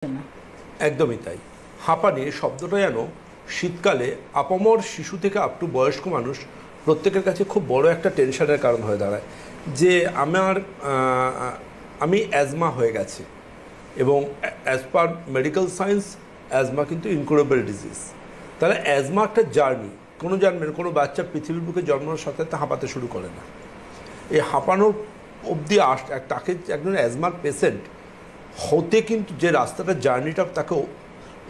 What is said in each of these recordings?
না। একদমই তাই। হাঁপানি শব্দটা যেন শীতকালে আপামর শিশু থেকে আপ টু বয়স্ক মানুষ প্রত্যেকের কাছে খুব বড় একটা টেনশনের কারণ হয়ে দাঁড়ায় যে আমি অ্যাজমা হয়ে গেছে, এবং as per medical science asthma কিন্তু ইনকুরেবল ডিজিজ। তাহলে অ্যাজমা একটা জার্নি। জানবেন কোনো বাচ্চা পৃথিবীর বুকে জন্মানোর সাথে সাথে হাঁপাতে শুরু করে না। এই হাঁপানোর অবধি তাকে একজন অ্যাজমার পেশেন্ট হতে কিন্তু যে রাস্তাটা জার্নিটা তাকে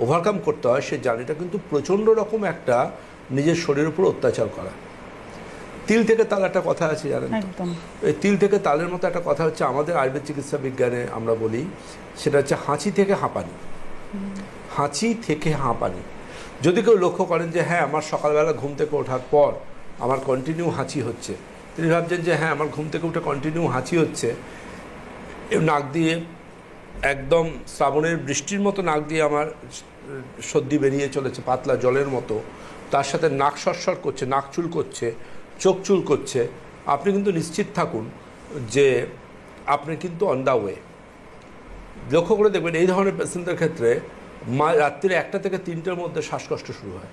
ওভারকাম করতে হয়, সেই জার্নিটা কিন্তু প্রচণ্ড রকম একটা নিজের শরীরের উপর অত্যাচার করা। তিল থেকে তাল একটা কথা আছে, জানেন তো? এই তিল থেকে তালের মতো একটা কথা হচ্ছে আমাদের আয়ুর্বেদ চিকিৎসা বিজ্ঞানে আমরা বলি, সেটা হচ্ছে হাঁচি থেকে হাঁপানি। হাঁচি থেকে হাঁপানি। যদি কেউ লক্ষ্য করেন যে হ্যাঁ আমার সকালবেলা ঘুম থেকে ওঠার পর আমার কন্টিনিউ হাঁচি হচ্ছে, তিনি ভাবছেন যে হ্যাঁ আমার ঘুম থেকে উঠে কন্টিনিউ হাঁচি হচ্ছে, নাক দিয়ে একদম শ্রাবণের বৃষ্টির মতো নাক দিয়ে আমার সর্দি বেরিয়ে চলেছে পাতলা জলের মতো, তার সাথে নাক সরসর করছে, নাক চুল করছে, চোখ চুল করছে, আপনি কিন্তু নিশ্চিত থাকুন যে আপনি কিন্তু অন দ্য ওয়ে। লক্ষ্য করে দেখবেন এই ধরনের পেশেন্টদের ক্ষেত্রে রাত্রিরে 1টা থেকে 3টের মধ্যে শ্বাসকষ্ট শুরু হয়,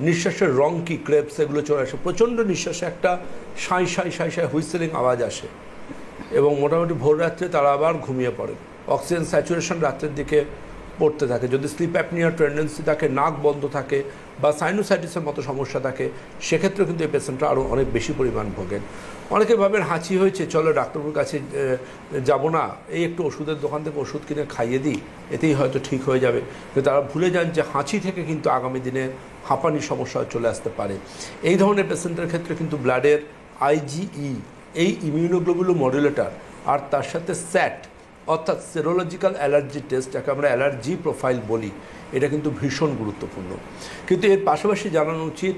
নিঃশ্বাসের রং কি ক্রেপস এগুলো চলে আসে, প্রচণ্ড নিঃশ্বাসে একটা সাঁই সাঁই সাঁই সাঁই হুইসেলিং আওয়াজ আসে, এবং মোটামুটি ভোর রাত্রে তারা আবার ঘুমিয়ে পড়ে। অক্সিজেন স্যাচুরেশন রাত্রের দিকে পড়তে থাকে। যদি স্লিপ অ্যাপনিয়ার টেন্ডেন্সি থাকে, নাক বন্ধ থাকে, বা সাইনোসাইটিসের মতো সমস্যা থাকে, সেক্ষেত্রে কিন্তু এই পেশেন্টরা আরও অনেক বেশি পরিমাণ ভোগেন। অনেকে ভাবেন হাঁচি হয়েছে, চলো ডাক্তারবাবুর কাছে যাব না, এই একটু ওষুধের দোকান থেকে ওষুধ কিনে খাইয়ে দিই, এতেই হয়তো ঠিক হয়ে যাবে। কিন্তু তারা ভুলে যান যে হাঁচি থেকে কিন্তু আগামী দিনে হাঁপানির সমস্যা চলে আসতে পারে। এই ধরনের পেশেন্টের ক্ষেত্রে কিন্তু ব্লাডের IgE, এই ইমিউনোগ্লোবুলো মডুলেটর, আর তার সাথে স্যাট অর্থাৎ সেরোলজিক্যাল অ্যালার্জি টেস্ট, যাকে আমরা অ্যালার্জি প্রোফাইল বলি, এটা কিন্তু ভীষণ গুরুত্বপূর্ণ। কিন্তু এর পাশাপাশি জানানো উচিত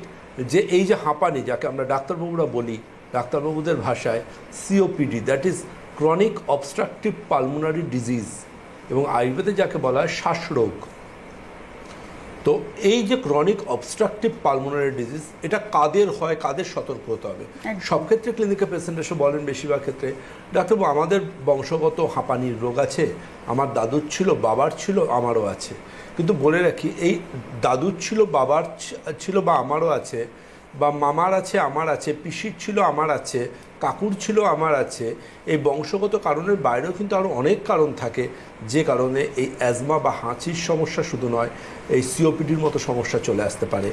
যে এই যে হাঁপানি, যাকে আমরা ডাক্তারবাবুরা বলি, ডাক্তারবাবুদের ভাষায় COPD, that is chronic obstructive pulmonary disease, এবং আয়ুর্বেদে যাকে বলা হয় শ্বাসরোগ। তো এই যে ক্রনিক অবস্ট্রাকটিভ পালমোনারি ডিজিজ, এটা কাদের হয়, কাদের সতর্ক হতে হবে? সব ক্ষেত্রে ক্লিনিকে পেশেন্ট এসে বলেন বেশিরভাগ ক্ষেত্রে, ডাক্তারবাবু আমাদের বংশগত হাঁপানির রোগ আছে, আমার দাদুর ছিল, বাবার ছিল, আমারও আছে। কিন্তু বলে রাখি, এই দাদুর ছিল, বাবার ছিল, বা আমারও আছে, বা মামার আছে, আমার আছে, পিসির ছিল, আমার আছে, কাকুর ছিল, আমার আছে, এই বংশগত কারণের বাইরেও কিন্তু আরও অনেক কারণ থাকে, যে কারণে এই অ্যাজমা বা হাঁচির সমস্যা শুধু নয়, এই COPDর মতো সমস্যা চলে আসতে পারে।